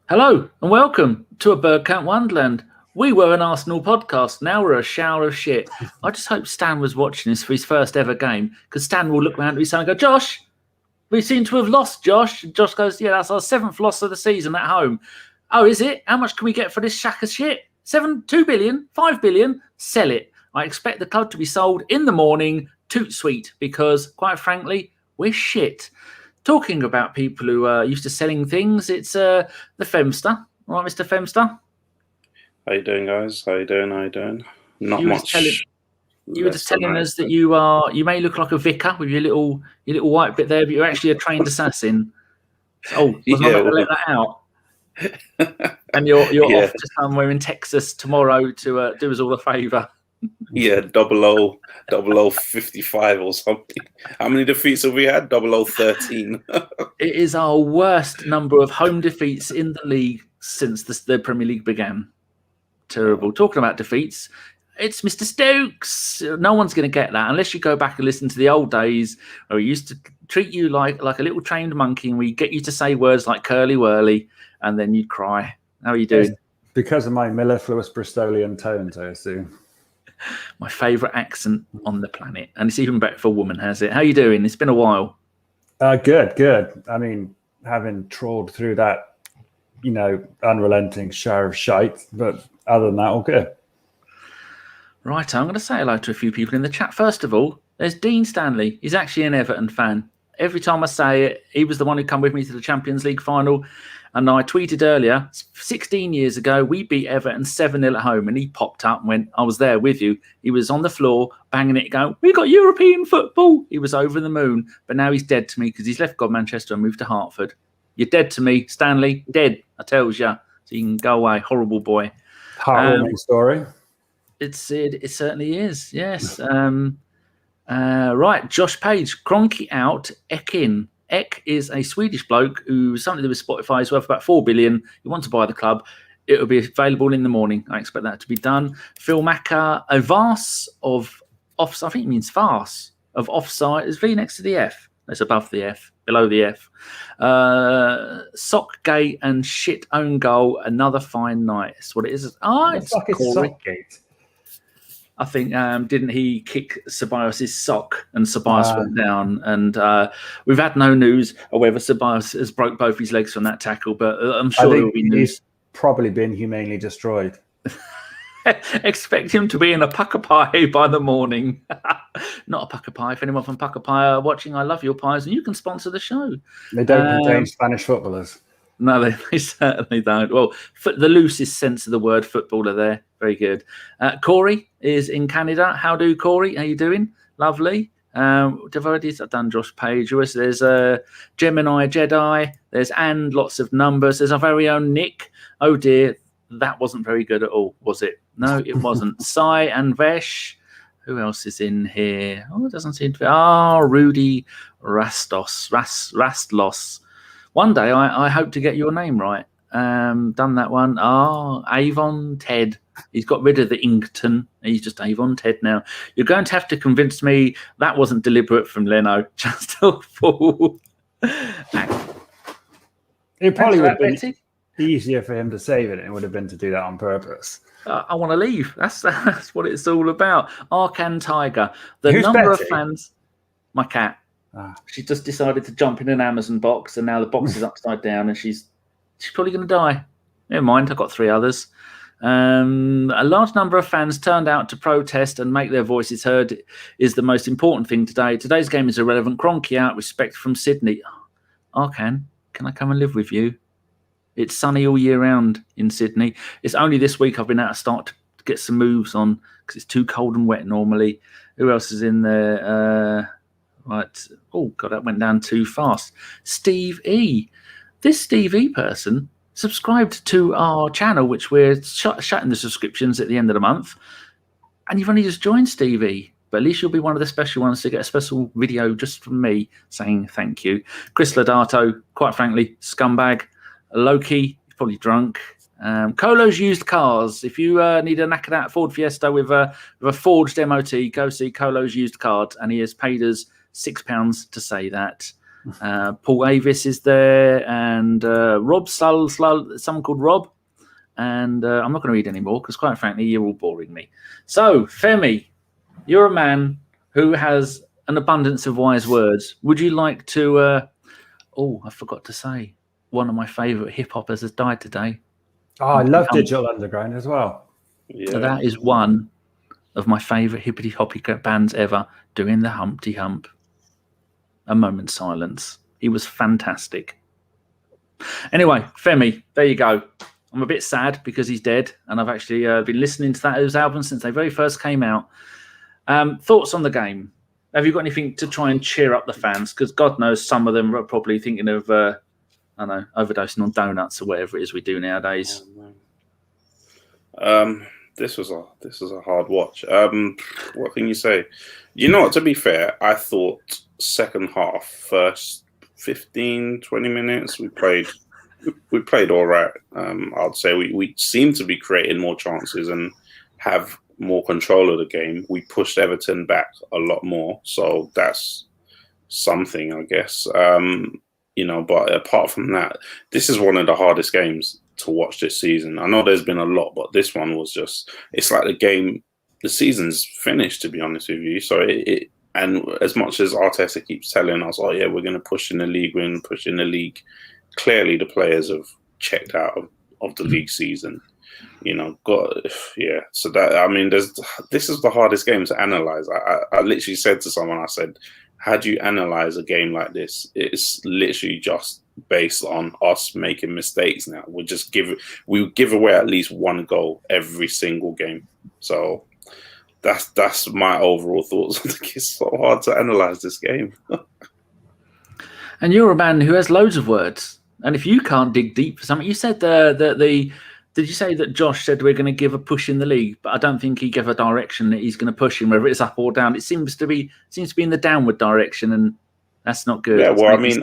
Hello and welcome to a Bergkamp Wonderland. We were an Arsenal podcast. Now we're a shower of shit. I just hope Stan was watching this for his first ever game, because Stan will look around at his son and go, Josh, we seem to have lost, Josh. And Josh goes, yeah, that's our 7th loss of the season at home. Oh, is it? How much can we get for this Xhaka shit? 2 billion, 5 billion? Sell it. I expect the club to be sold in the morning. Toot sweet, because quite frankly, we're shit. Talking about people who are used to selling things, it's the Femster. All right, Mr. Femster? How you doing, guys? How you doing? Not much. You were just telling us that you may look like a vicar with your little white bit there, but you're actually a trained assassin. Oh, was I going to let that out? And you're off to somewhere in Texas tomorrow to do us all a favour. Yeah, 0055 or something. How many defeats have we had? 0013. It is our worst number of home defeats in the league since the Premier League began. Terrible. Talking about defeats, it's Mr. Stokes. No one's going to get that unless you go back and listen to the old days where we used to treat you like a little trained monkey, and we get you to say words like curly whirly, and then you'd cry. How are you doing? Because of my mellifluous Bristolian tones, I assume. My favourite accent on the planet, and it's even better if a woman has it. How are you doing? It's been a while. Good. I mean, having trawled through that, unrelenting shower of shite, but other than that, all good. Right, I'm going to say hello to a few people in the chat. First of all, there's Dean Stanley. He's actually an Everton fan. Every time I say it, he was the one who came with me to the Champions League final. And I tweeted earlier, 16 years ago, we beat Everton 7-0 at home. And he popped up and went, I was there with you. He was on the floor, banging it, going, we got European football. He was over the moon. But now he's dead to me because he's left God Manchester and moved to Hertford. You're dead to me, Stanley. Dead, I tells you. So you can go away. Horrible boy. Heartwarming story. It certainly is, yes. Right, Josh Page, Kroenke out, Ek in. Ek is a Swedish bloke who's something to do with Spotify. He's worth about 4 billion. He wants to buy the club. It will be available in the morning. I expect that to be done. Phil Macker, a Vars of offside. I think it means farce of offside. Is V next to the F? It's above the F, below the F. Sockgate and shit own goal. Another fine night. That's what it is. It's Sockgate. I think, didn't he kick Ceballos' sock and Ceballos went down? And we've had no news of whether Ceballos has broke both his legs from that tackle, but I'm sure there will be news. He's probably been humanely destroyed. Expect him to be in a pucker pie by the morning. Not a pucker pie. If anyone from pucker pie are watching, I love your pies, and you can sponsor the show. They don't contain Spanish footballers. No, they certainly don't. Well, the loosest sense of the word footballer there. Very good. Corey is in Canada. How do, Corey? How you doing? Lovely. I've done Josh Page. There's Gemini Jedi. There's and lots of numbers. There's our very own Nick. Oh dear, that wasn't very good at all, was it? No, it wasn't. Sai and Vesh. Who else is in here? Oh, it doesn't seem to be. Rudy Rastlos. One day, I hope to get your name right. Done that one. Avon Ted. He's got rid of the Inkton. He's just Avon Ted now. You're going to have to convince me that wasn't deliberate from Leno. Just a fool. It probably would have been easier for him to save it. It would have been to do that on purpose. I want to leave. That's what it's all about. Arcan Tiger. Who's number Betty? of fans. My cat. She just decided to jump in an Amazon box, and now the box is upside down, and she's probably going to die. Never mind, I've got 3 others. A large number of fans turned out to protest and make their voices heard is the most important thing today. Today's game is irrelevant. Kroenke out, respect from Sydney. Arcan, can I come and live with you? It's sunny all year round in Sydney. It's only this week I've been out to start to get some moves on because it's too cold and wet normally. Who else is in there? Right. Oh, God, that went down too fast. Steve E. This Steve E person subscribed to our channel, which we're shutting the subscriptions at the end of the month. And you've only just joined Steve E. But at least you'll be one of the special ones to get a special video just from me saying thank you. Chris Lodato, quite frankly, scumbag. Loki, he's probably drunk. Colo's Used Cars. If you need a knackered out Ford Fiesta with a forged MOT, go see Colo's Used Cars. And he has paid us £6 to say that. Paul Avis is there, and Rob someone called Rob. And I'm not going to read anymore because, quite frankly, you're all boring me. So, Femi, you're a man who has an abundance of wise words. Would you like to... I forgot to say, one of my favourite hip-hoppers has died today. Oh, I love Digital Underground as well. Yeah. That is one of my favourite hippity-hoppy bands ever, doing the Humpty Hump. A moment's silence. He was fantastic. Anyway, Femi, there you go. I'm a bit sad because he's dead, and I've actually been listening to those albums since they very first came out. Thoughts on the game? Have you got anything to try and cheer up the fans? Because God knows some of them are probably thinking of, overdosing on donuts or whatever it is we do nowadays. This was a hard watch. What can you say? You know what? To be fair, I thought second half, first 15, 20 minutes, we played all right. I'd say we seem to be creating more chances and have more control of the game. We pushed Everton back a lot more, so that's something, I guess. But apart from that, this is one of the hardest games to watch this season. I know there's been a lot, but this one was it's like the season's finished, to be honest with you. So and as much as Arteta keeps telling us, oh yeah, we're going to push in the league, clearly the players have checked out of the league season. So this is the hardest game to analyze. I literally said to someone, I said, how do you analyze a game like this? It's literally just based on us making mistakes now. We give away at least one goal every single game. So that's my overall thoughts. I think it's so hard to analyze this game. And you're a man who has loads of words. And if you can't dig deep for something, you said did you say that Josh said we're going to give a push in the league? But I don't think he gave a direction that he's going to push him, whether it's up or down. It seems to be in the downward direction, and that's not good. Yeah, well, I mean,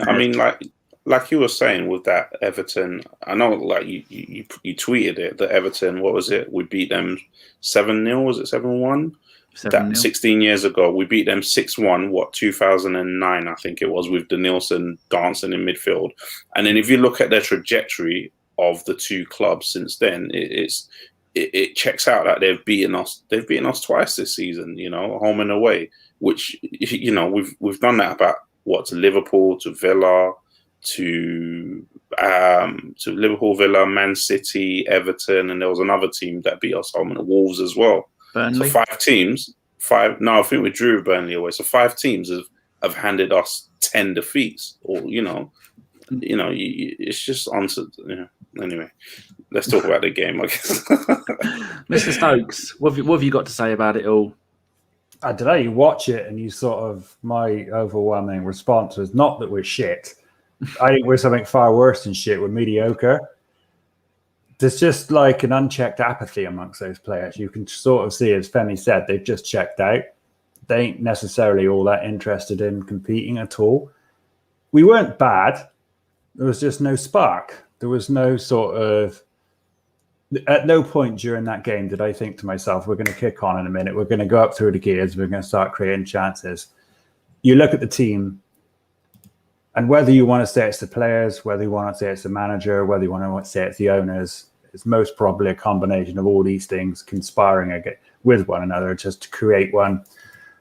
like you were saying with that Everton, I know, like you tweeted it, that Everton, what was it? We beat them 7-0, was it 7-1? That 16 years ago, we beat them 6-1, 2009, I think it was, with Denilson dancing in midfield. And then if you look at their trajectory of the two clubs since then, it checks out that they've beaten us twice this season, home and away, which, we've done that about to Liverpool, to Villa, to Liverpool, Villa, Man City, Everton, and there was another team that beat us home, and the Wolves as well. Burnley. So 5 teams. I think we drew Burnley away. So 5 teams have handed us 10 defeats, or it's just answered. Anyway, let's talk about the game, I guess. Mr. Stokes, what have you got to say about it all? I don't know. You watch it, and my overwhelming response was not that we're shit. I think we're something far worse than shit. We're mediocre. There's just like an unchecked apathy amongst those players. You can sort of see, as Femi said, they've just checked out. They ain't necessarily all that interested in competing at all. We weren't bad. There was just no spark. There was no sort of... At no point during that game did I think to myself, we're going to kick on in a minute. We're going to go up through the gears. We're going to start creating chances. You look at the team, and whether you want to say it's the players, whether you want to say it's the manager, whether you want to say it's the owners, it's most probably a combination of all these things conspiring with one another just to create one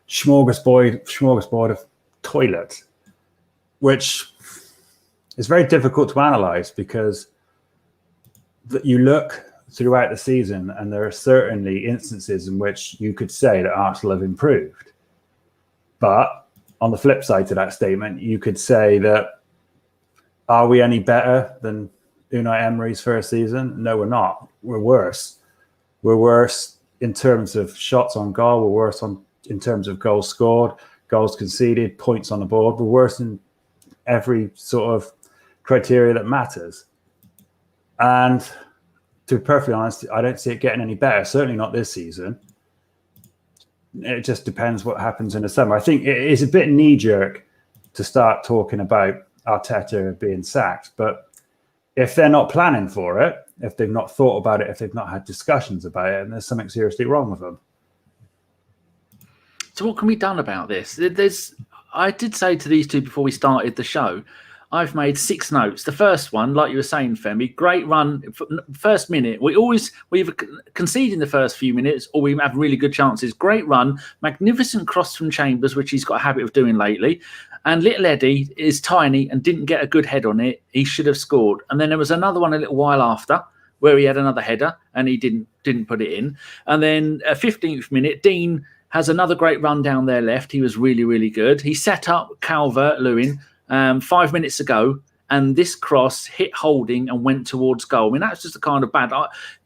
smorgasbord of toilet, which is very difficult to analyze because you look throughout the season and there are certainly instances in which you could say that Arsenal have improved. But on the flip side to that statement, you could say that, are we any better than Unai Emery's first season? No, we're not. We're worse. We're worse in terms of shots on goal. We're worse in terms of goals scored, goals conceded, points on the board. We're worse in every sort of criteria that matters. And to be perfectly honest, I don't see it getting any better. Certainly not this season. It just depends what happens in the summer. I think it is a bit knee-jerk to start talking about Arteta being sacked, but if they're not planning for it, if they've not thought about it, if they've not had discussions about it, and there's something seriously wrong with them. So what can be done about this? I did say to these two before we started the show, I've made 6 notes. The first one, like you were saying, Femi, great run. First minute, we either concede in the first few minutes or we have really good chances. Great run, magnificent cross from Chambers, which he's got a habit of doing lately. And little Eddie is tiny and didn't get a good head on it. He should have scored. And then there was another one a little while after where he had another header and he didn't put it in. And then 15th minute, Dean has another great run down their left. He was really, really good. He set up Calvert-Lewin 5 minutes ago, and this cross hit Holding and went towards goal. I mean, that's just the kind of bad.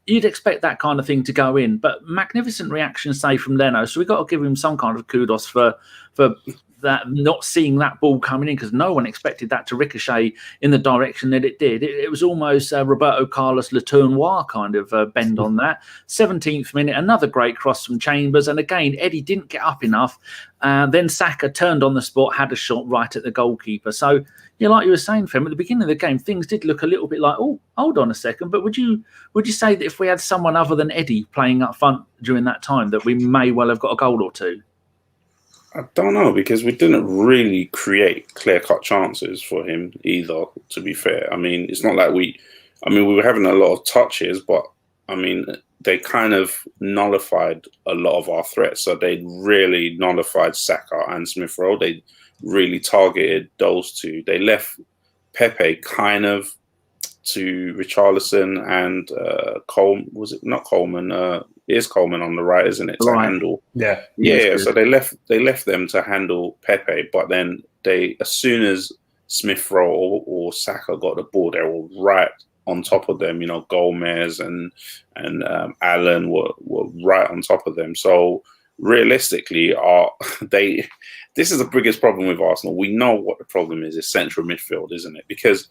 You'd expect that kind of thing to go in, but magnificent reaction, say, from Leno. So we've got to give him some kind of kudos for that, not seeing that ball coming in, because no one expected that to ricochet in the direction that it did. It was almost Roberto Carlos Le Tournois kind of bend on that. 17th minute, another great cross from Chambers. And again, Eddie didn't get up enough. Then Saka turned on the spot, had a shot right at the goalkeeper. So, yeah, like you were saying, Fem, at the beginning of the game, things did look a little bit like, oh, hold on a second. But would you say that if we had someone other than Eddie playing up front during that time, that we may well have got a goal or two? I don't know, because we didn't really create clear-cut chances for him either, to be fair. I mean, it's not like we were having a lot of touches, but, I mean, they kind of nullified a lot of our threats. So they really nullified Saka and Smith Rowe. They really targeted those two. They left Pepe kind of to Richarlison and Coleman. Was it not Coleman? It is Coleman on the right, isn't it? To handle. Yeah. So they left them to handle Pepe, but then as soon as Smith Rowe or Saka got the ball, they were right on top of them. You know, Gomez and Allen were right on top of them. So realistically, this is the biggest problem with Arsenal. We know what the problem is central midfield, isn't it? Because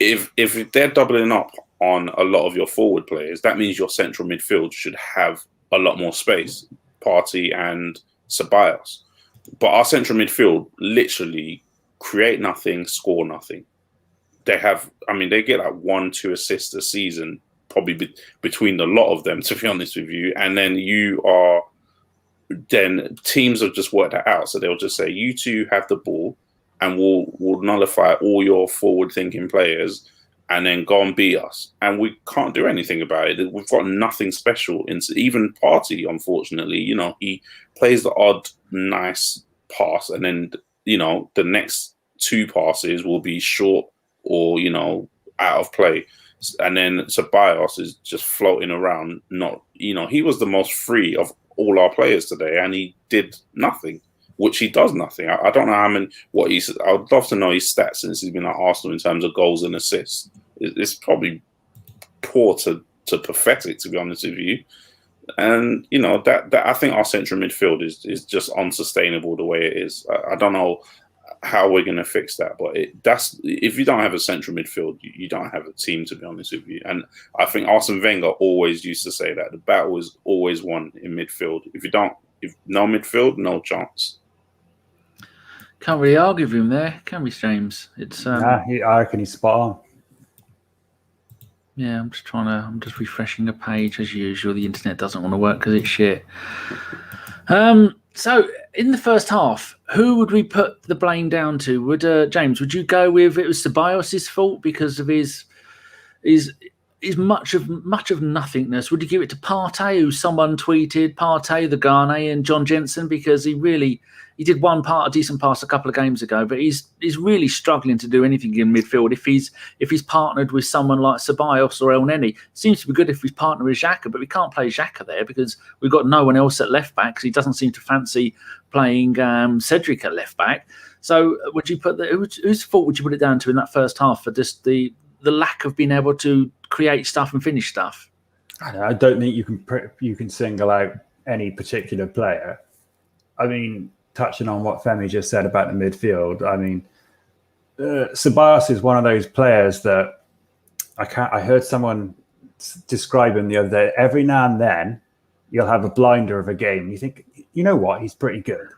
if they're doubling up on a lot of your forward players, that means your central midfield should have a lot more space, Partey and Ceballos. But our central midfield literally create nothing, score nothing. They get like 1-2 assists a season, probably between the lot of them, to be honest with you. And then teams have just worked that out. So they'll just say, you two have the ball and we'll nullify all your forward-thinking players and then go and beat us. And we can't do anything about it. We've got nothing special. Even Partey, unfortunately, you know, he plays the odd nice pass and then, you know, the next 2 passes will be short or, you know, out of play. And then Ceballos is just floating around. Not, you know, he was the most free of all our players today and he did nothing, which he does nothing. I don't know how many, I would love to know his stats since he's been at Arsenal in terms of goals and assists. It's probably poor to pathetic, to be honest with you. And, you know, that I think our central midfield is just unsustainable the way it is. I don't know how we're going to fix that, but if you don't have a central midfield, you don't have a team, to be honest with you. And I think Arsene Wenger always used to say that the battle is always won in midfield. If no midfield, no chance. Can't really argue with him there, can we, James? It's I reckon he's spot on. Yeah, I'm just refreshing the page as usual. The internet doesn't want to work because it's shit. So in the first half, who would we put the blame down to? James, would you go with it was Ceballos' fault because of his much of nothingness? Would you give it to Partey, who someone tweeted, Partey, the Ghanaian, John Jensen, because he did a decent pass a couple of games ago, but he's really struggling to do anything in midfield. If he's partnered with someone like Ceballos or Elneny, seems to be good if he's partnered with Xhaka, but we can't play Xhaka there because we've got no one else at left back because he doesn't seem to fancy playing Cedric at left back. So would you put whose fault would you put it down to in that first half for just the lack of being able to create stuff and finish stuff? I don't think you can single out any particular player. I mean, touching on what Femi just said about the midfield, I mean, Ceballos is one of those players that I heard someone describe him the other day. Every now and then, you'll have a blinder of a game. You think, you know what, he's pretty good.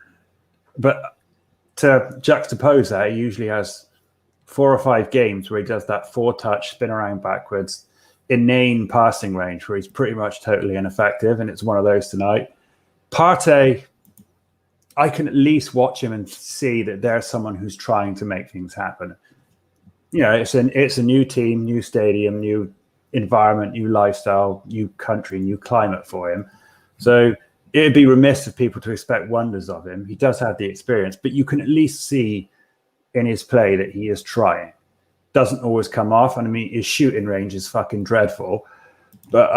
But to juxtapose that, he usually has 4 or 5 games where he does that 4-touch, spin around backwards, inane passing range where he's pretty much totally ineffective, and it's one of those tonight. Partey, I can at least watch him and see that there's someone who's trying to make things happen. It's a new team, new stadium, new environment, new lifestyle, new country, new climate for him. So it'd be remiss of people to expect wonders of him. He does have the experience, but you can at least see in his play that he is trying. Doesn't always come off. And I mean, his shooting range is fucking dreadful, but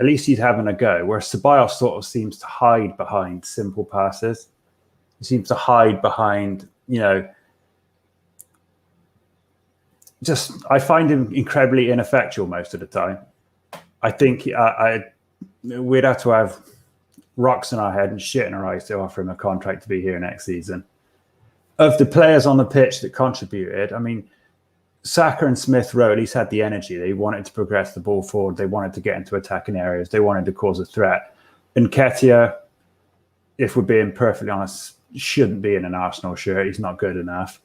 at least he's having a go. Where Ceballos sort of seems to hide behind simple passes. He seems to hide behind, I find him incredibly ineffectual most of the time. I think we'd have to have rocks in our head and shit in our eyes to offer him a contract to be here next season. Of the players on the pitch that contributed, I mean, Saka and Smith Rowe at least had the energy. They wanted to progress the ball forward. They wanted to get into attacking areas. They wanted to cause a threat. And Nketiah, if we're being perfectly honest, shouldn't be in an Arsenal shirt. He's not good enough.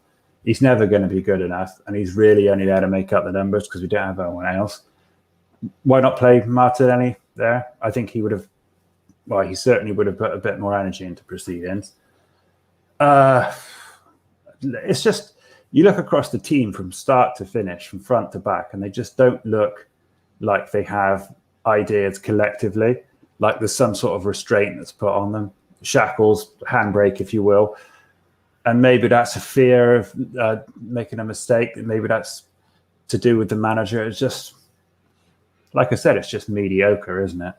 He's never going to be good enough. And he's really only there to make up the numbers because we don't have anyone else. Why not play Martinelli there? I think he would have, he certainly would have put a bit more energy into proceedings. It's just, you look across the team from start to finish, from front to back, and they just don't look like they have ideas collectively, like there's some sort of restraint that's put on them, shackles, handbrake, if you will. And maybe that's a fear of making a mistake. Maybe that's to do with the manager. It's just, like I said, it's just mediocre, isn't it?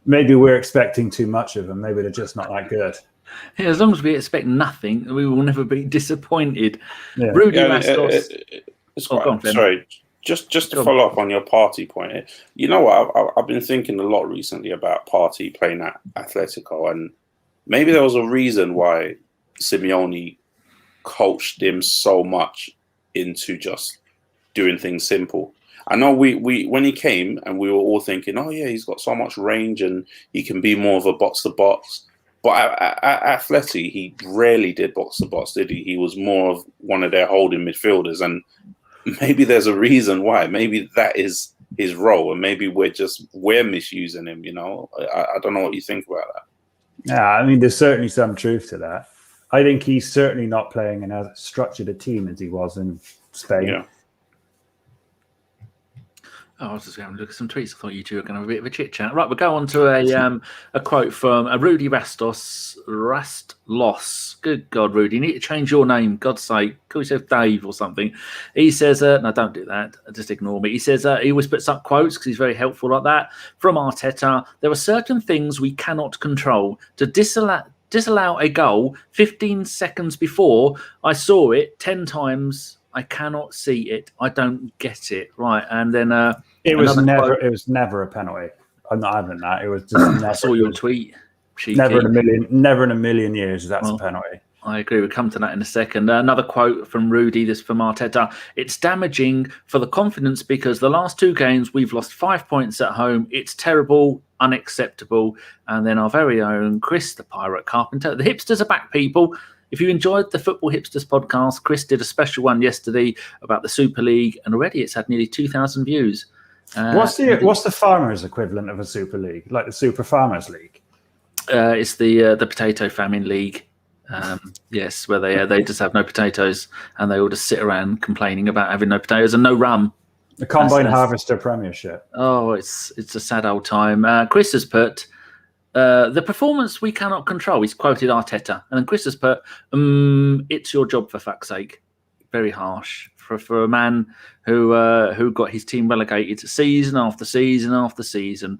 Maybe we're expecting too much of them. Maybe they're just not that good. Yeah, as long as we expect nothing, we will never be disappointed. Yeah. Rudy Rastos. Sorry, just to follow up on your Partey point. You know what? I've been thinking a lot recently about Partey playing at Atletico, and maybe there was a reason why Simeone coached him so much into just doing things simple. I know we when he came and we were all thinking, oh yeah, he's got so much range and he can be more of a box to box. But at Atleti, he rarely did box to box, did he? He was more of one of their holding midfielders, and maybe there's a reason why. Maybe that is his role, and maybe we're misusing him. I don't know what you think about that. Yeah, I mean, there's certainly some truth to that. I think he's certainly not playing in as structured a team as he was in Spain. Yeah. I was just going to look at some tweets. I thought you two were going to have a bit of a chit chat. Right, we'll go on to a quote from Rudy Rastos. Good God, Rudy, you need to change your name. God's sake, call yourself Dave or something. He says, no, don't do that. Just ignore me. He says he always puts up quotes because he's very helpful like that. From Arteta, there are certain things we cannot control. To disallow a goal 15 seconds before I saw it 10 times. I cannot see it. I don't get it. Right, and then it was never a penalty. I'm not having that. It was just never. I saw your tweet. Cheeky. Never in a million years that's a penalty. I agree. We'll come to that in a second. Another quote from Rudy, this from Arteta. It's damaging for the confidence because the last 2 games we've lost 5 points at home. It's terrible, unacceptable. And then our very own Chris, the Pirate Carpenter. The hipsters are back, people. If you enjoyed the Football Hipsters podcast, Chris did a special one yesterday about the Super League, and already it's had nearly 2,000 views. What's the farmers' equivalent of a Super League, like the Super Farmers League? It's the Potato Famine League. Yes, where they just have no potatoes, and they all just sit around complaining about having no potatoes and no rum. The Combine Harvester Premiership. Oh, it's a sad old time. Chris has put. The performance we cannot control. He's quoted Arteta, and then Chris has put, "It's your job for fuck's sake." Very harsh for a man who got his team relegated season after season after season.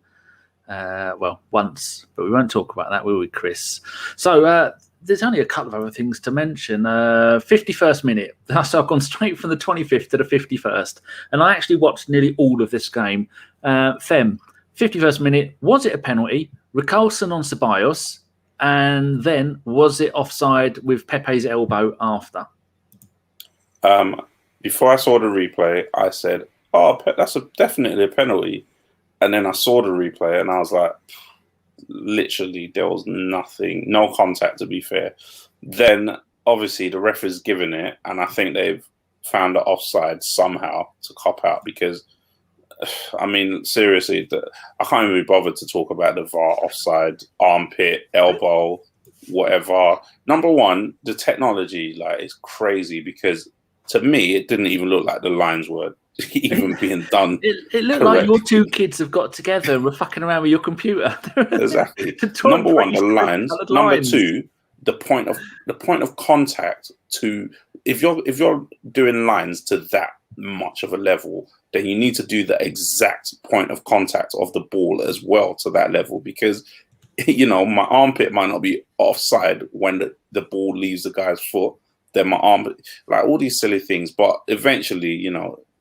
Once, but we won't talk about that, will we, Chris? So there's only a couple of other things to mention. 51st minute. So I've gone straight from the 25th to the 51st, and I actually watched nearly all of this game. Fem, 51st minute. Was it a penalty? Ricarlson on Ceballos, and then was it offside with Pepe's elbow after? Before I saw the replay, I said, "Oh, that's definitely a penalty," and then I saw the replay, and I was like, "Literally, there was nothing, no contact." To be fair, then obviously the ref is giving it, and I think they've found the offside somehow to cop out because. I mean, seriously, I can't even be bothered to talk about the VAR offside, armpit, elbow. whatever. Number one, the technology is crazy because to me it didn't even look like the lines were even being done. It looked like your two kids have got together and were fucking around with your computer. Exactly. Number one, the lines. Number two, the point of contact to if you're doing lines to that much of a level, then you need to do the exact point of contact of the ball as well to that level, because my armpit might not be offside when the ball leaves the guy's foot. Then my arm, all these silly things. But eventually,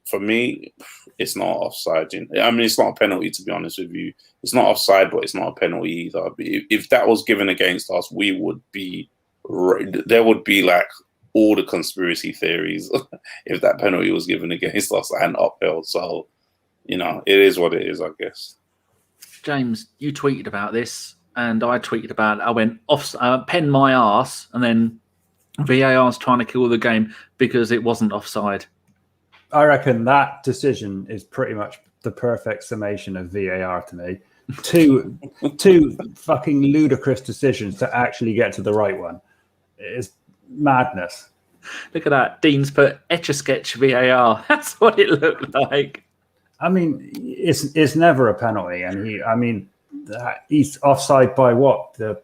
for me, it's not offside. I mean, it's not a penalty, to be honest with you. It's not offside, but it's not a penalty either. If that was given against us, there would be all the conspiracy theories if that penalty was given against us and upheld. So, it is what it is, I guess. James, you tweeted about this, and I tweeted about it. I went off, pen my arse, and then VAR's trying to kill the game because it wasn't offside. I reckon that decision is pretty much the perfect summation of VAR to me. Two fucking ludicrous decisions to actually get to the right one. It's madness. Look at that. Dean's put Etch-a-Sketch VAR. That's what it looked like. I mean, it's never a penalty, and he's offside by what? The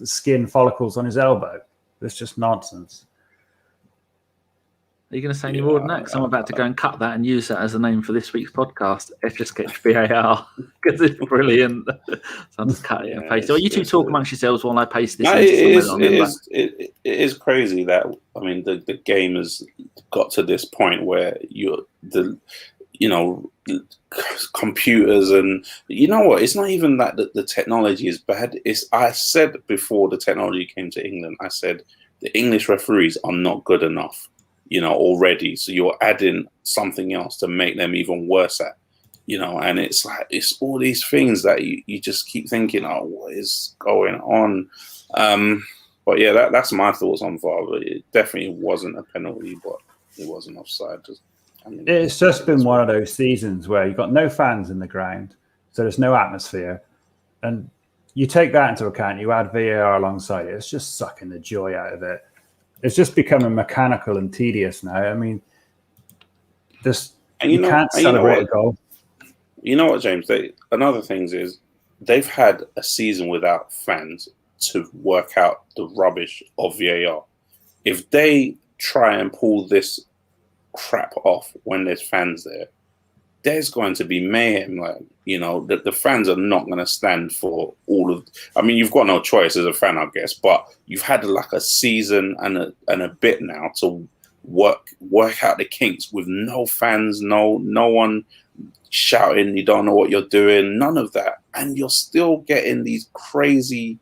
skin follicles on his elbow. It's just nonsense. Are you going to say any more than that? Because I'm about to go and cut that and use that as a name for this week's podcast, Etch-a-Sketch VAR, because it's brilliant. So I'll just cut it and paste it. Well, you two talk amongst yourselves while I paste this. It is crazy that, the game has got to this point where computers and what? It's not even that the technology is bad. I said before the technology came to England, I said the English referees are not good enough. Already. So you're adding something else to make them even worse at, and it's all these things that you just keep thinking, oh, what is going on? But yeah, that's my thoughts on VAR. But it definitely wasn't a penalty, but it wasn't offside. It's just been one of those seasons where you've got no fans in the ground, so there's no atmosphere. And you take that into account, you add VAR alongside it, it's just sucking the joy out of it. It's just becoming mechanical and tedious now. I mean, you can't celebrate a goal. You know what, James? Another thing is they've had a season without fans to work out the rubbish of VAR. If they try and pull this crap off when there's fans there, there's going to be mayhem. The fans are not going to stand for all of. I mean, you've got no choice as a fan, I guess, but you've had a season and a bit now to work out the kinks with no fans, no one shouting. You don't know what you're doing, none of that, and you're still getting these crazy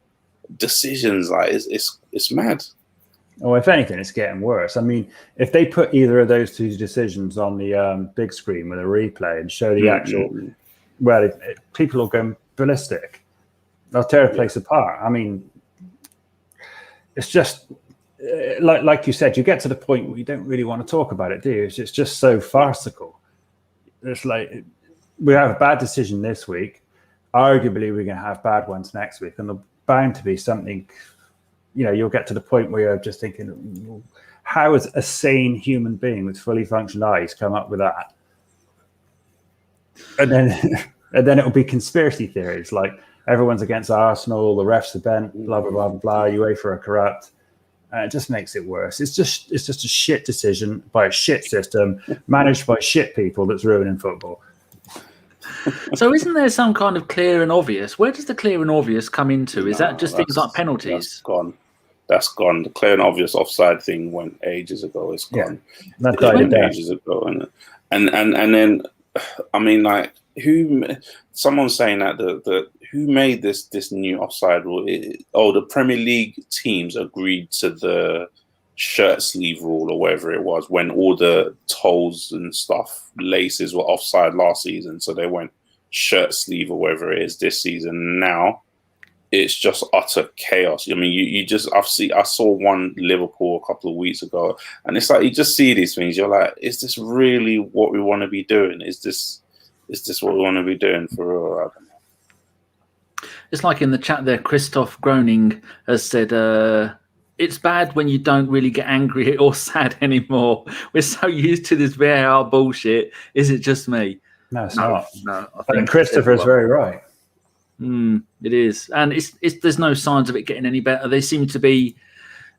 decisions. It's mad. Or if anything, it's getting worse. I mean, if they put either of those two decisions on the big screen with a replay and show the actual, people will go ballistic. They'll tear a place apart. I mean, it's just like you said, you get to the point where you don't really want to talk about it, do you? It's just so farcical. It's like we have a bad decision this week. Arguably, we're going to have bad ones next week, and there's bound to be something. You'll get to the point where you're just thinking, how has a sane human being with fully functioned eyes come up with that? And then it'll be conspiracy theories like everyone's against Arsenal, the refs are bent, blah blah blah blah. UEFA are corrupt. It just makes it worse. It's just a shit decision by a shit system managed by shit people that's ruining football. So isn't there some kind of clear and obvious? Where does the clear and obvious come into? Is that just things like penalties? That's gone. The clear and obvious offside thing went ages ago. It's gone. Yeah, that died ages ago. And then, I mean, someone's saying that who made this new offside rule? The Premier League teams agreed to the shirt sleeve rule or whatever it was when all the toes and stuff, laces were offside last season. So they went shirt sleeve or whatever it is this season. Now it's just utter chaos. I mean, I saw one Liverpool a couple of weeks ago, and it's like you just see these things. You're like, is this really what we want to be doing? Is this what we want to be doing for real? I don't know. It's like in the chat there, Christoph Groening has said, it's bad when you don't really get angry or sad anymore. We're so used to this VAR bullshit. Is it just me? No, it's not. No, I think Christopher is very right. It is. And it's there's no signs of it getting any better. They seem to be...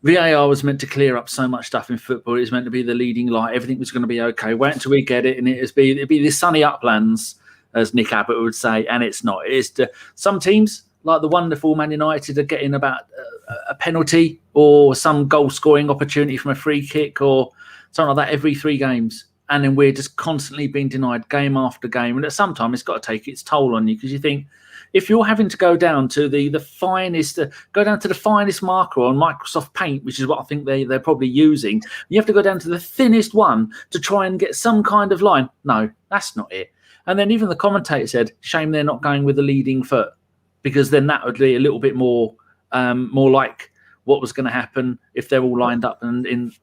VAR was meant to clear up so much stuff in football. It was meant to be the leading light. Everything was going to be okay. Wait until we get it, and it'd be the sunny uplands, as Nick Abbott would say, and it's not. It's some teams, like the wonderful Man United, are getting about a penalty or some goal-scoring opportunity from a free kick or something like that every 3 games, and then we're just constantly being denied game after game. And at some time, it's got to take its toll on you because you think, if you're having to go down to the finest, marker on Microsoft Paint, which is what I think they're probably using, you have to go down to the thinnest one to try and get some kind of line. No, that's not it. And then even the commentator said, shame they're not going with the leading foot, because then that would be a little bit more like what was going to happen if they're all lined up. And in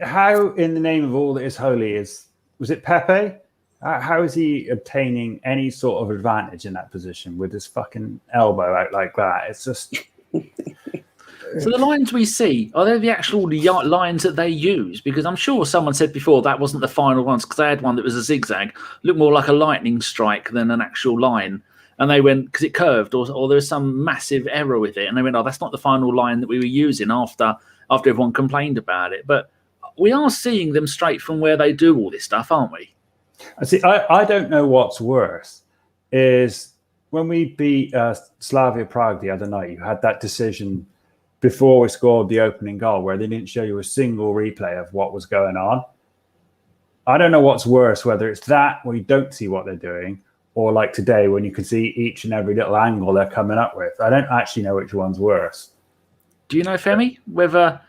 how, in the name of all that is holy, was it Pepe? How is he obtaining any sort of advantage in that position with his fucking elbow out like that? It's just... So the lines we see, are they the actual lines that they use? Because I'm sure someone said before that wasn't the final ones, because they had one that was a zigzag, looked more like a lightning strike than an actual line. And they went, because it curved, or there was some massive error with it. And they went, oh, that's not the final line that we were using after everyone complained about it. But we are seeing them straight from where they do all this stuff, aren't we? I don't know what's worse is when we beat Slavia Prague the other night, you had that decision before we scored the opening goal where they didn't show you a single replay of what was going on. I don't know what's worse, whether it's that where you don't see what they're doing, or like today when you can see each and every little angle they're coming up with. I don't actually know which one's worse. Do you know, Femi, whether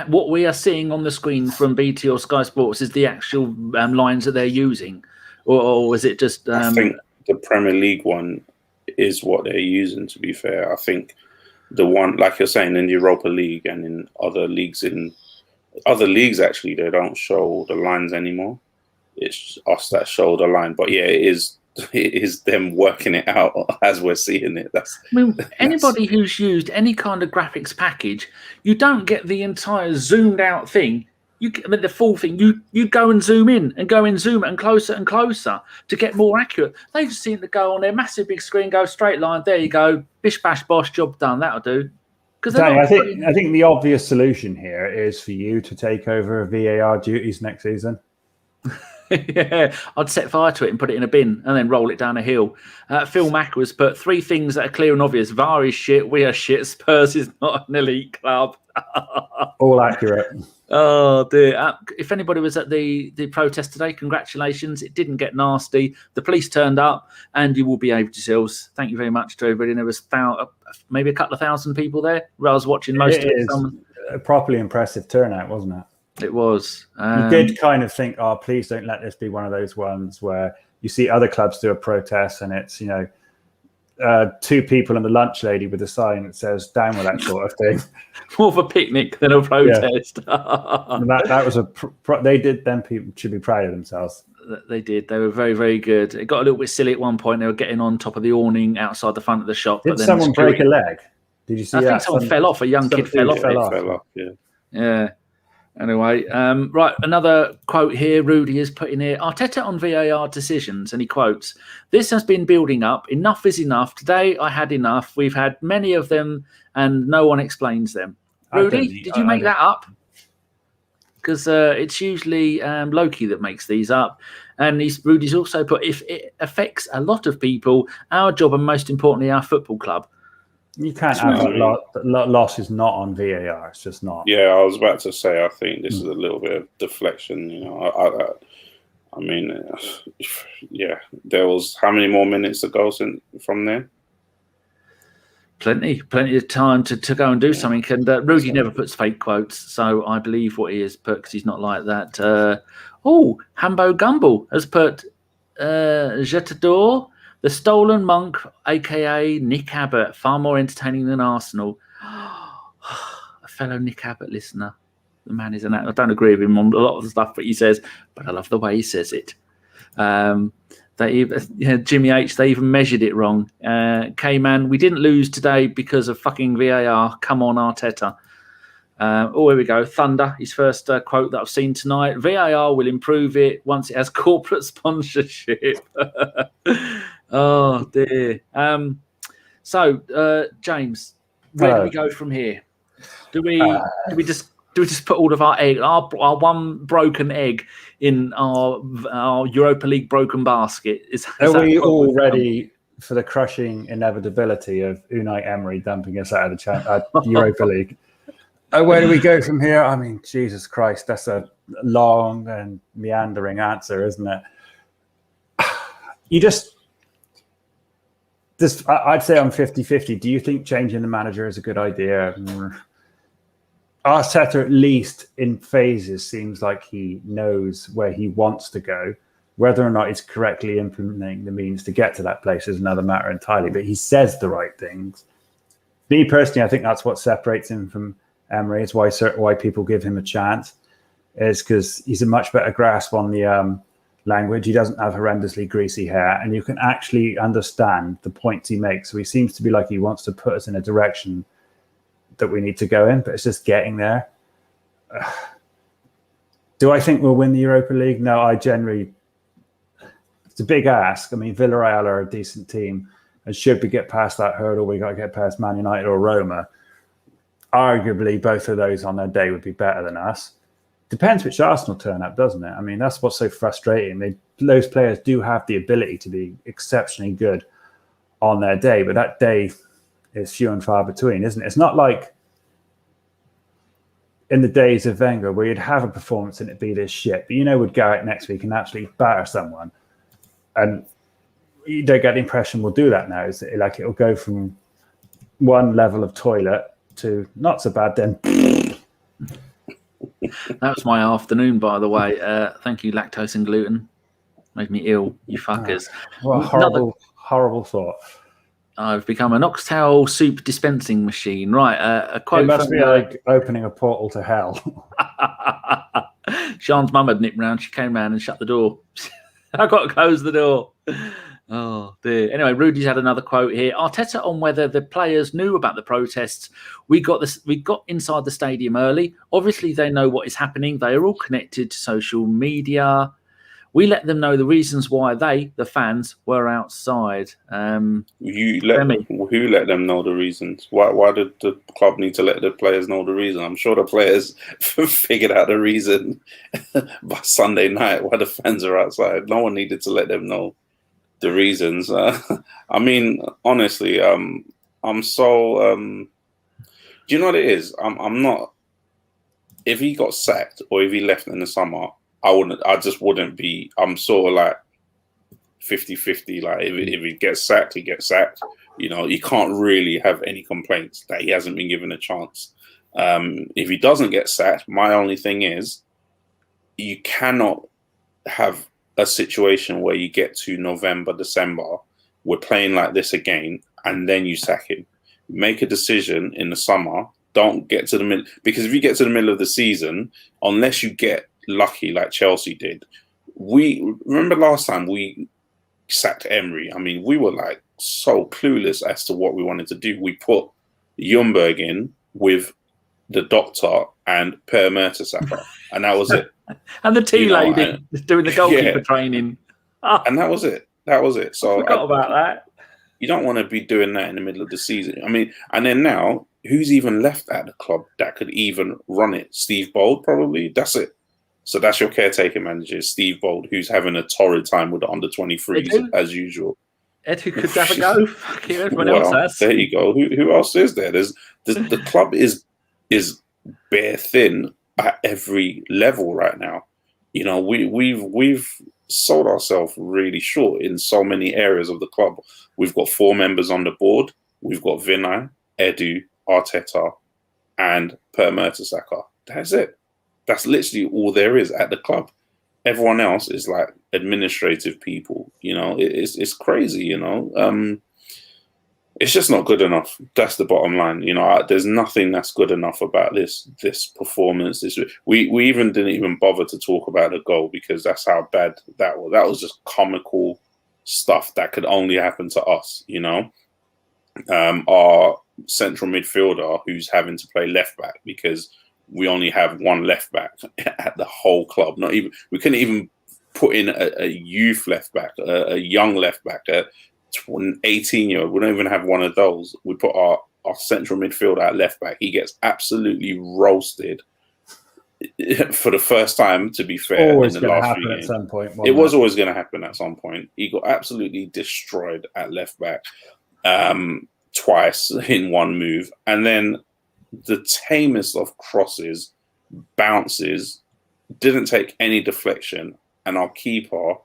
what we are seeing on the screen from BT or Sky Sports is the actual lines that they're using, or is it just... I think the Premier League one is what they're using, to be fair. I think the one, like you're saying, in the Europa League and in other leagues, actually, they don't show the lines anymore. It's us that show the line. But yeah, it is them working it out as we're seeing it. Anybody who's used any kind of graphics package, you don't get the entire zoomed out thing. The full thing. You go and zoom in and zoom it and closer to get more accurate. They just seem to go on their massive big screen, go straight line. There you go, bish bash bosh, job done. That'll do. Dani, I think the obvious solution here is for you to take over VAR duties next season. Yeah, I'd set fire to it and put it in a bin and then roll it down a hill. Phil Mack was put 3 things that are clear and obvious. VAR is shit, we are shit, Spurs is not an elite club. All accurate. Oh dear. If anybody was at the protest today, congratulations. It didn't get nasty. The police turned up and you will behave yourselves. Thank you very much to everybody. And there was maybe a couple of thousand people there. I was watching most of it. It is a properly impressive turnout, wasn't it? It was. You did kind of think, oh, please don't let this be one of those ones where you see other clubs do a protest and it's, 2 people and the lunch lady with a sign that says down with that sort of thing. More of a picnic than a protest. Yeah. that was they did. Then people should be proud of themselves. They did. They were very, very good. It got a little bit silly at one point. They were getting on top of the awning outside the front of the shop. Did someone break a leg? Did you see that? I think someone fell off. A young kid fell off. Yeah. Anyway, right, another quote here. Rudy is putting here, Arteta on VAR decisions, and he quotes, "This has been building up. Enough is enough. Today I had enough. We've had many of them and no one explains them." Rudy, did you make that up? Because it's usually Loki that makes these up. And Rudy's also put, if it affects a lot of people, our job and most importantly, our football club. You can't have a loss is not on VAR. It's just not. Yeah, I was about to say, I think this is a little bit of deflection. I mean, yeah, there was how many more minutes to go from there? Plenty of time to go and do something. And Rudy never puts fake quotes, so I believe what he has put because he's not like that. Hambo Gumble has put Jetador. The Stolen Monk, a.k.a. Nick Abbott, far more entertaining than Arsenal. A fellow Nick Abbott listener. The man is I don't agree with him on a lot of the stuff that he says, but I love the way he says it. Jimmy H, they even measured it wrong. K-Man, we didn't lose today because of fucking VAR. Come on, Arteta. Here we go. Thunder, his first quote that I've seen tonight. VAR will improve it once it has corporate sponsorship. Oh, dear. So, James, where do we go from here? Do we just put all of our egg, our one broken egg, in our Europa League broken basket? Are we all ready for the crushing inevitability of Unai Emery dumping us out of the Europa League? Where do we go from here? I mean, Jesus Christ, that's a long and meandering answer, isn't it? I'd say I'm 50-50. Do you think changing the manager is a good idea? Arteta, at least in phases, seems like he knows where he wants to go. Whether or not he's correctly implementing the means to get to that place is another matter entirely. But he says the right things. Me personally, I think that's what separates him from Emery. It's why people give him a chance, is because he's a much better grasp on the language. He doesn't have horrendously greasy hair, and you can actually understand the points he makes. So he seems to be like he wants to put us in a direction that we need to go in, but it's just getting there. Do I think we'll win the Europa League? No, it's a big ask. I mean, Villarreal are a decent team, and should we get past that hurdle, we got to get past Man United or Roma. Arguably, both of those on their day would be better than us. Depends which Arsenal turn up, doesn't it? I mean, that's what's so frustrating. Those players do have the ability to be exceptionally good on their day, but that day is few and far between, isn't it? It's not like in the days of Wenger where you'd have a performance and it'd be this shit, but would go out next week and actually batter someone. And you don't get the impression we'll do that now. Is it like it'll go from one level of toilet to not so bad then. That was my afternoon, by the way. Thank you, lactose and gluten. Made me ill, you fuckers. What a horrible thought. I've become an oxtail soup dispensing machine. Right, a quote. It must be like opening a portal to hell. Sean's mum had nipped round. She came round and shut the door. I got to close the door. Oh, dear. Anyway, Rudy's had another quote here. Arteta on whether the players knew about the protests. We got inside the stadium early. Obviously, they know what is happening. They are all connected to social media. We let them know the reasons why the fans, were outside. Who let them know the reasons? Why did the club need to let the players know the reason? I'm sure the players figured out the reason by Sunday night why the fans are outside. No one needed to let them know the reasons. I mean, honestly, I'm so. Do you know what it is? I'm not. If he got sacked or if he left in the summer, I just wouldn't be. I'm sort of like 50-50. Like if he gets sacked, he gets sacked. You can't really have any complaints that he hasn't been given a chance. If he doesn't get sacked, my only thing is you cannot have a situation where you get to November, December, we're playing like this again, and then you sack him. Make a decision in the summer. Don't get to the middle, because if you get to the middle of the season, unless you get lucky like Chelsea did, we remember last time we sacked Emery. I mean, we were like so clueless as to what we wanted to do. We put Ljungberg in with the doctor and Per Saka, and that was it. And the tea lady doing the goalkeeper training. And that was it. So I forgot about that. You don't want to be doing that in the middle of the season. I mean, and then now, who's even left at the club that could even run it? Steve Bold, probably. That's it. So that's your caretaker manager, Steve Bold, who's having a torrid time with the under-23s as usual. Ed, who could have a go? Fucking everyone else has. There you go. Who else is there? The club is bare thin at every level right now. We've sold ourselves really short in so many areas of the club. We've got 4 members on the board. We've got Vinay, Edu, Arteta, and Per Saka. That's it. That's literally all there is at the club. Everyone else is like administrative people. It's crazy. It's just not good enough. That's the bottom line. There's nothing that's good enough about this performance. We even didn't even bother to talk about the goal because that's how bad that was. That was just comical stuff that could only happen to us, our central midfielder who's having to play left back because we only have one left back at the whole club. We couldn't even put in a youth left back, a young left back, a 18-year-old. We don't even have one of those. We put our central midfielder at left back. He gets absolutely roasted for the first time, to be fair. Always in the going to last happen few at games. some point. It was always going to happen at some point. He got absolutely destroyed at left back twice in one move. And then the tamest of crosses, bounces, didn't take any deflection. And our keeper,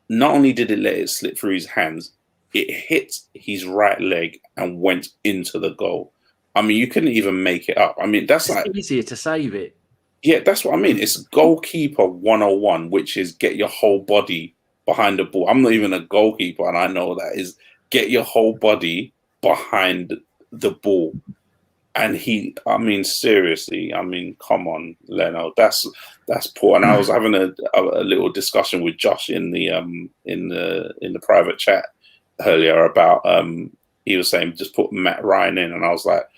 not only did it let it slip through his hands, it hit his right leg and went into the goal. I mean, you couldn't even make it up. I mean, it's easier to save it. Yeah, that's what I mean. It's goalkeeper 101, which is get your whole body behind the ball. I'm not even a goalkeeper, and I know that is get your whole body behind the ball. And seriously, come on, Leno, that's poor. And I was having a little discussion with Josh in the private chat earlier about he was saying just put Matt Ryan in, and I was like,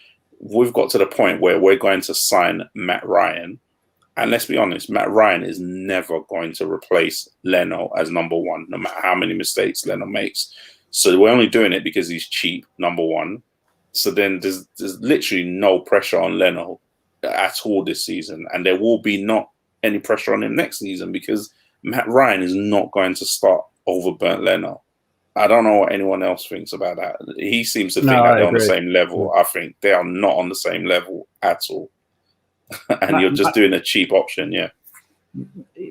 we've got to the point where we're going to sign Matt Ryan. And let's be honest, Matt Ryan is never going to replace Leno as number one, no matter how many mistakes Leno makes. So we're only doing it because he's cheap, number one. So then there's literally no pressure on Leno at all this season. And there will be not any pressure on him next season because Matt Ryan is not going to start over Bernd Leno. I don't know what anyone else thinks about that. He seems to think that they're on the same level. I think they are not on the same level at all. And you're just doing a cheap option, yeah.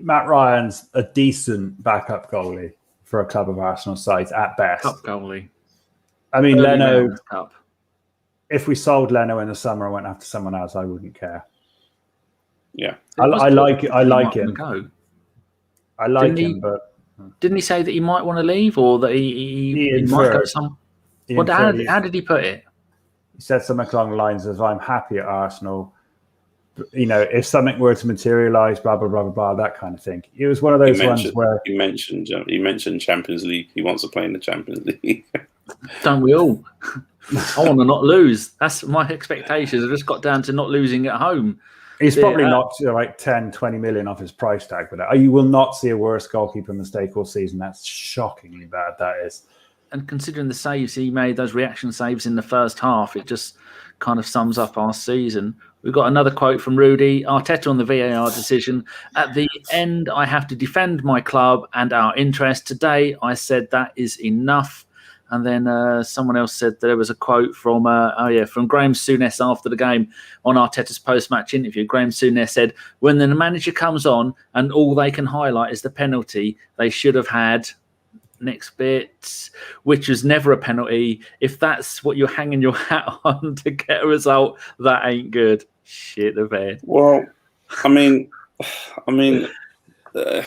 Matt Ryan's a decent backup goalie for a club of Arsenal size at best. Cup goalie. I mean, Leno. Cup. If we sold Leno in the summer and went after someone else, I wouldn't care. Yeah, I like him. I like him, but didn't he say that he might want to leave or that he might go some? How did he put it? He said something along the lines of, "I'm happy at Arsenal. If something were to materialise, blah blah blah blah blah, that kind of thing." It was one of those ones where he mentioned Champions League. He wants to play in the Champions League. Don't we all? I want to not lose. That's my expectations. I've just got down to not losing at home. He's probably knocked like 10, 20 million off his price tag with that. You will not see a worse goalkeeper mistake all season. That's shockingly bad, that is. And considering the saves he made, those reaction saves in the first half, it just kind of sums up our season. We've got another quote from Rudy. Arteta on the VAR decision. At the end, I have to defend my club and our interest. Today, I said that is enough. And then someone else said there was a quote from Graham Souness after the game on Arteta's post-match interview. Graham Souness said, when the manager comes on and all they can highlight is the penalty, they should have had next bit, which was never a penalty. If that's what you're hanging your hat on to get a result, that ain't good. Shit the bed. Well, I mean, to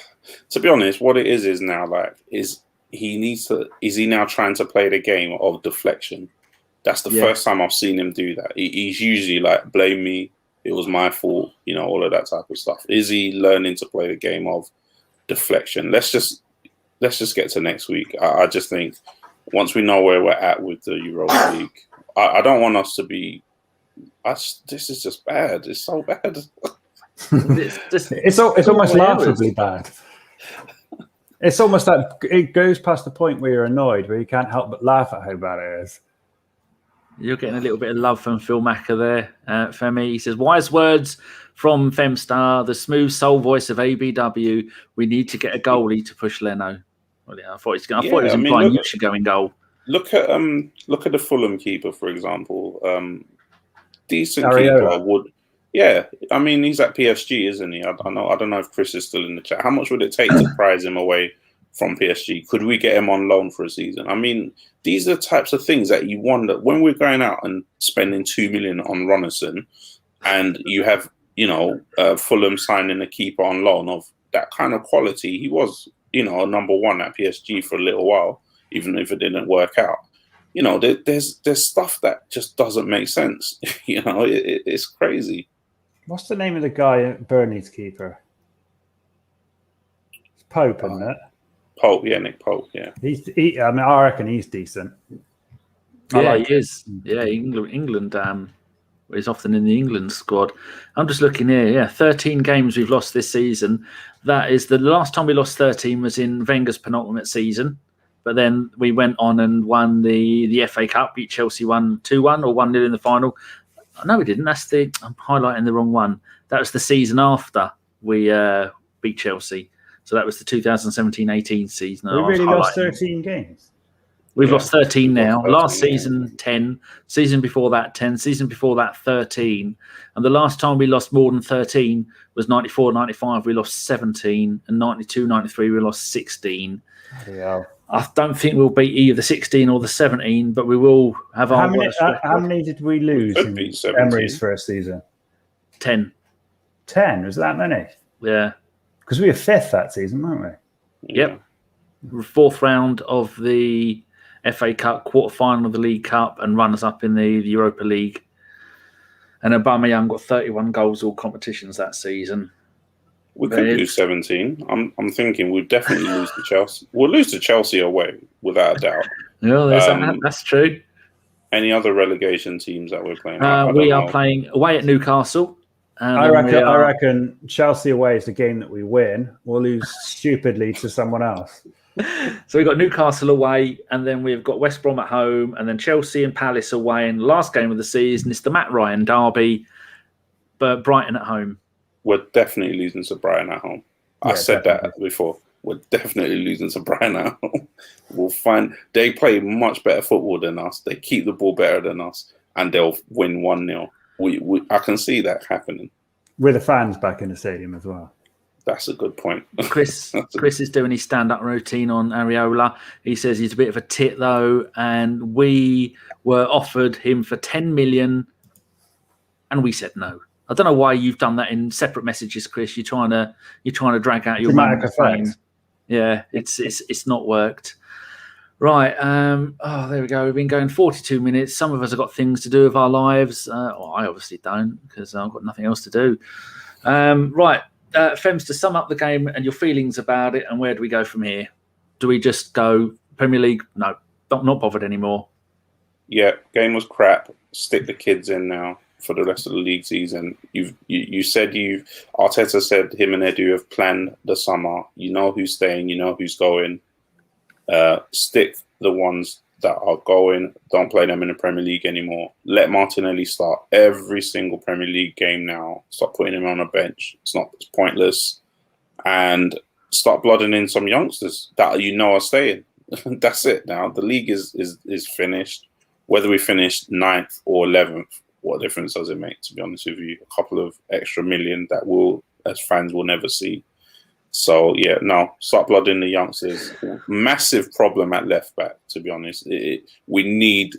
be honest, what it is now is he now trying to play the game of deflection? That's the first time I've seen him do that. He's usually like, blame me, it was my fault, all of that type of stuff. Is he learning to play the game of deflection? Let's just get to next week. I just think once we know where we're at with the Europa League, I don't want us to be. This is just bad. It's so bad. It's almost laughably bad. It's almost like it goes past the point where you're annoyed, where you can't help but laugh at how bad it is. You're getting a little bit of love from Phil Macker there, Femi. He says, wise words from Femstar, the smooth soul voice of ABW. We need to get a goalie to push Leno. Well, yeah, I thought he was implying you should go in goal. Look at the Fulham keeper, for example. Decent keeper would. Yeah, I mean, he's at PSG, isn't he? I don't know if Chris is still in the chat. How much would it take to prize him away from PSG? Could we get him on loan for a season? I mean, these are the types of things that you wonder when we're going out and spending 2 million on Runarsson, and you have, Fulham signing a keeper on loan of that kind of quality. He was, a number one at PSG for a little while, even if it didn't work out. There's stuff that just doesn't make sense. It's crazy. What's the name of the guy, Burnley's keeper? It's Pope, isn't it? Pope, Nick Pope, yeah. I reckon he's decent. Yeah, he is. Yeah, England. He's often in the England squad. I'm just looking here. Yeah, 13 games we've lost this season. That is the last time we lost 13 was in Wenger's penultimate season. But then we went on and won the FA Cup, beat Chelsea 2-1 or 1-0 in the final. No, we didn't. I'm highlighting the wrong one. That was the season after we beat Chelsea. So that was the 2017-18 season. We really lost 13 games. We've lost 13 now. 13, last season, 10. Season before that, 10. Season before that, 13. And the last time we lost more than 13 was 94-95. We lost 17. And 92-93, we lost 16. Yeah. I don't think we'll beat either the 16 or the 17, but we will have our How many did we lose in Emery's first season? 10. 10? Was that many? Yeah. Because we were 5th that season, weren't we? Yep. 4th round of the FA Cup, quarter-final of the League Cup, and runners-up in the Europa League. And Aubameyang got 31 goals all competitions that season. We could lose 17. I'm thinking we'll definitely lose to Chelsea. We'll lose to Chelsea away, without a doubt. Yeah, that's true. Any other relegation teams that we're playing? We are playing away at Newcastle. I reckon Chelsea away is the game that we win. We'll lose stupidly to someone else. So we've got Newcastle away, and then we've got West Brom at home, and then Chelsea and Palace away. And the last game of the season is the Matt Ryan derby, but Brighton at home. We're definitely losing to Brighton at home. I said that before. We're definitely losing to Brighton at home. We'll find they play much better football than us. They keep the ball better than us, and they'll win 1-0. I can see that happening. With the fans back in the stadium as well. That's a good point. Chris is doing his stand-up routine on Areola. He says he's a bit of a tit, though, and we were offered him for 10 million, and we said no. I don't know why you've done that in separate messages, Chris. You're trying to drag out your moment. Yeah, it's not worked. Right. There we go. We've been going 42 minutes. Some of us have got things to do with our lives. Well, I obviously don't because I've got nothing else to do. Right. Fems, to sum up the game and your feelings about it, and where do we go from here? Do we just go Premier League? No, not bothered anymore. Yeah, game was crap. Stick the kids in now for the rest of the league season. You said Arteta said him and Edu have planned the summer. You know who's staying. You know who's going. Stick the ones that are going. Don't play them in the Premier League anymore. Let Martinelli start every single Premier League game now. Stop putting him on a bench. It's pointless. And start blooding in some youngsters that are staying. That's it now. The league is finished. Whether we finish 9th or 11th, what difference does it make, to be honest with you? A couple of extra million that as fans will never see. So, start blooding the youngsters. Massive problem at left back, to be honest. We need...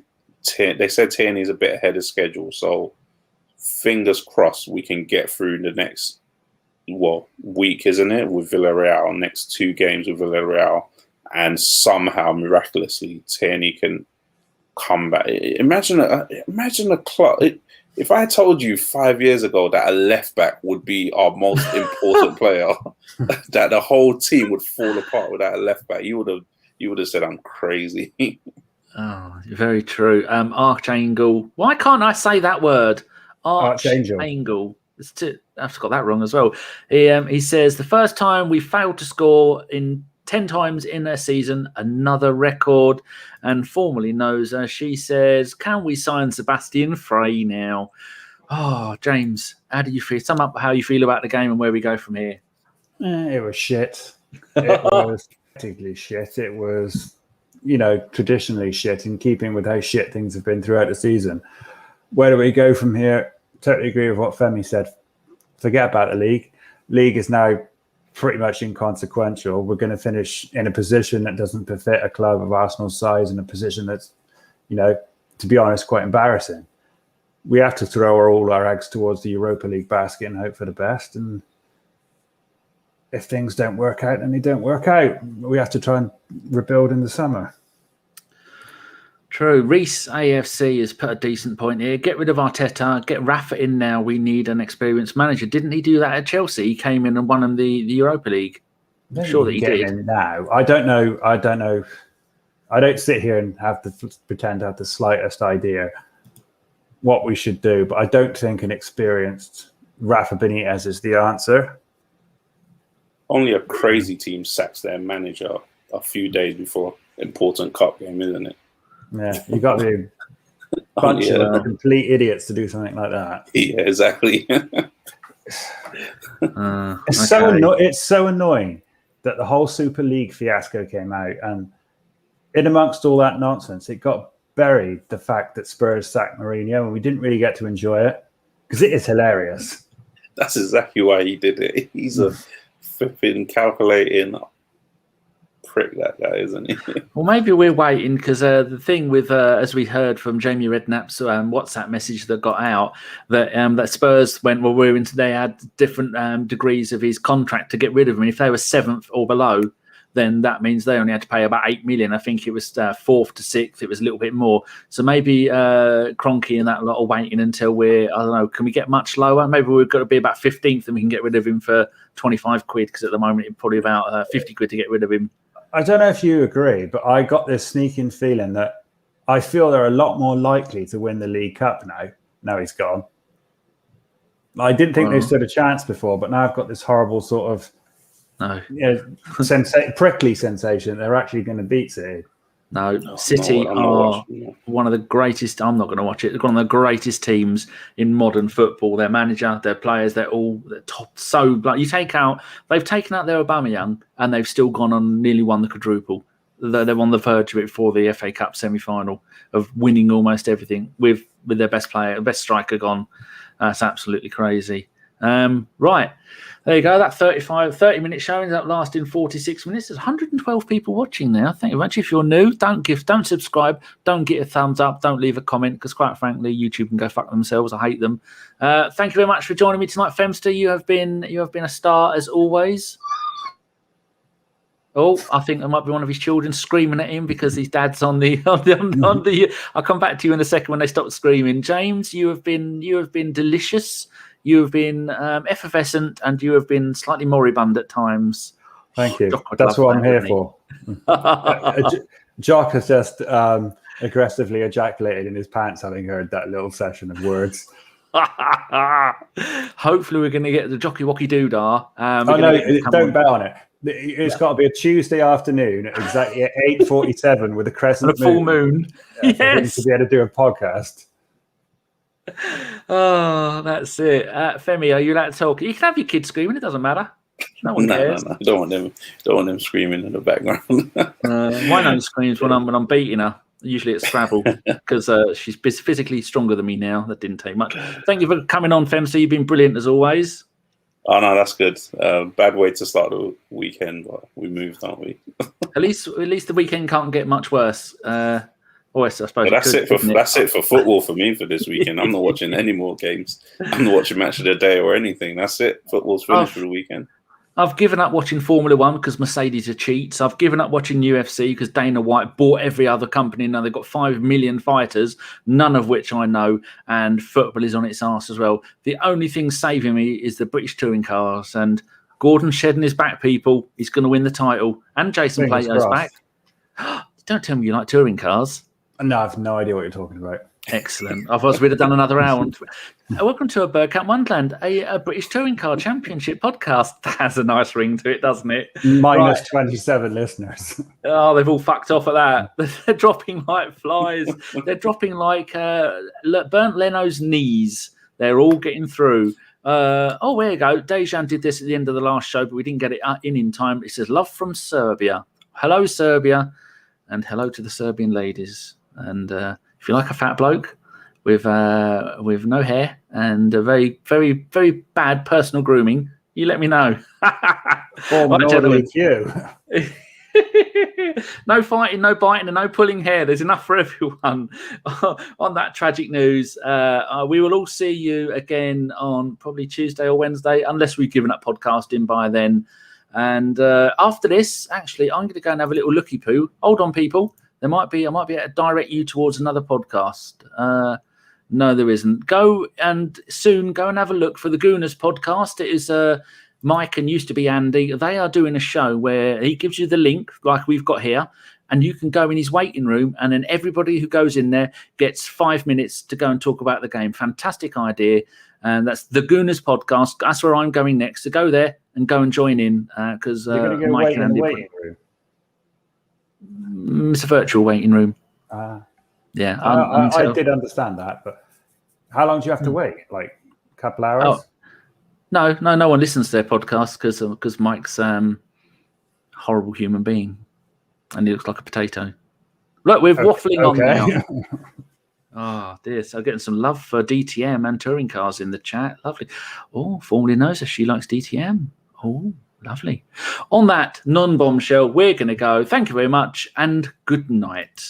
They said Tierney's a bit ahead of schedule, so fingers crossed we can get through the next, week, isn't it, with Villarreal, next 2 games with Villarreal, and somehow, miraculously, Tierney can come back. Imagine a club... If I told you 5 years ago that a left back would be our most important player, that the whole team would fall apart without a left back, you would have said I'm crazy. Oh, very true. Archangel. Why can't I say that word? Archangel. I've got that wrong as well. He says the first time we failed to score in 10 times in a season, another record, and formerly knows, she says, can we sign Sebastian Frey now? Oh, James, how do you feel? Sum up how you feel about the game and where we go from here. It was shit. It was particularly shit. It was, traditionally shit, in keeping with how shit things have been throughout the season. Where do we go from here? Totally agree with what Femi said. Forget about the league. League is now pretty much inconsequential. We're going to finish in a position that doesn't befit a club of Arsenal's size, in a position that's, to be honest, quite embarrassing. We have to throw all our eggs towards the Europa League basket and hope for the best. And if things don't work out, then they don't work out. We have to try and rebuild in the summer. True. Reese AFC has put a decent point here. Get rid of Arteta. Get Rafa in now. We need an experienced manager. Didn't he do that at Chelsea? He came in and won them the Europa League. I'm sure that he did. In now, I don't know. I don't sit here and pretend to have the slightest idea what we should do, but I don't think an experienced Rafa Benitez is the answer. Only a crazy team sacks their manager a few days before important cup game, isn't it? Yeah, you got to be a bunch of complete idiots to do something like that. Yeah, exactly. It's so annoying that the whole Super League fiasco came out, and in amongst all that nonsense, it got buried the fact that Spurs sacked Mourinho, and we didn't really get to enjoy it because it is hilarious. That's exactly why he did it. He's a flipping calculating prick, that guy, isn't he? Well, maybe we're waiting because the thing with, as we heard from Jamie Redknapp's WhatsApp message that got out, that Spurs went, well, they had different degrees of his contract to get rid of him. And if they were 7th or below, then that means they only had to pay about 8 million. I think it was 4th to 6th. It was a little bit more. So maybe Kroenke and that lot are waiting until we're, I don't know, can we get much lower? Maybe we've got to be about 15th and we can get rid of him for 25 quid because at the moment it's probably about 50 quid to get rid of him. I don't know if you agree, but I got this sneaking feeling that I feel they're a lot more likely to win the League Cup now. Now he's gone. I didn't think they stood a chance before, but now I've got this horrible sort of prickly sensation they're actually going to beat City. No, City are one of the greatest. I'm not going to watch it. They're one of the greatest teams in modern football. Their manager, their players, they're top. So they've taken out their Aubameyang, and they've still gone on nearly won the quadruple. They're on the verge of it for the FA Cup semi-final of winning almost everything with their best player, best striker gone. That's absolutely crazy. Right. There you go. That 30-minute show ends up lasting 46 minutes. There's 112 people watching now. Thank you very much. If you're new, don't subscribe, don't get a thumbs up, don't leave a comment, because quite frankly, YouTube can go fuck themselves. I hate them. Thank you very much for joining me tonight, Femster. You have been a star as always. Oh, I think there might be one of his children screaming at him because his dad's on the. I'll come back to you in a second when they stop screaming. James, you have been delicious. You have been effervescent, and you have been slightly moribund at times. Thank you. That's what I'm here for. Jock has just aggressively ejaculated in his pants, having heard that little session of words. Hopefully, we're going to get the Jockey Wocky Doodah. Don't bet on it. It's got to be a Tuesday afternoon, exactly at 8:47 with a crescent full moon. Yes, to be able to do a podcast. Oh, that's it. Femi, are you allowed to talk? You can have your kids screaming. It doesn't matter. No one cares. No. Don't want them screaming in the background. Mine only screams when I'm beating her. Usually it's Scrabble because she's physically stronger than me now. That didn't take much. Thank you for coming on, Femster. You've been brilliant as always. Oh no, that's good. Bad way to start the weekend, but we moved, aren't we? At least the weekend can't get much worse. I suppose. But that's it for football for me for this weekend. I'm not watching any more games. I'm not watching Match of the Day or anything. That's it. Football's finished for the weekend. I've given up watching Formula One because Mercedes are cheats. I've given up watching UFC because Dana White bought every other company. Now they've got 5 million fighters, none of which I know, and football is on its arse as well. The only thing saving me is the British touring cars, and Gordon Shedden is back, people. He's going to win the title, and Jason Plato's back. Don't tell me you like touring cars. No, I have no idea what you're talking about. Excellent. Otherwise, we'd have done another round. Welcome to a Bergkamp Wonderland, a British Touring Car Championship podcast. That has a nice ring to it, doesn't it? Minus 27 listeners. Oh, they've all fucked off at that. They're dropping like flies. They're dropping like burnt Leno's knees. They're all getting through. There you go. Dejan did this at the end of the last show, but we didn't get it in time. It says, love from Serbia. Hello, Serbia. And hello to the Serbian ladies. And if you like a fat bloke with no hair and a very, very, very bad personal grooming, you let me know. No fighting, no biting, and no pulling hair. There's enough for everyone. On that tragic news, we will all see you again on probably Tuesday or Wednesday, unless we've given up podcasting by then. And after this, actually, I'm going to go and have a little looky poo. Hold on, people. I might be able to direct you towards another podcast. No, there isn't. Go and have a look for the Gooners podcast. It is Mike and used to be Andy, they are doing a show where he gives you the link like we've got here, and you can go in his waiting room, and then everybody who goes in there gets 5 minutes to go and talk about the game. Fantastic idea. And that's the Gooners podcast. That's where I'm going next, to go there and go and join in, because Mike and Andy. It's a virtual waiting room. Yeah. I did understand that, but how long do you have to wait? Like a couple hours? Oh, no one listens to their podcast because Mike's horrible human being, and he looks like a potato. Look, we're waffling on now. Oh, dear. So getting some love for DTM and touring cars in the chat. Lovely. Oh, formerly knows us. She likes DTM. Oh, lovely. On that non-bombshell, we're going to go. Thank you very much and good night.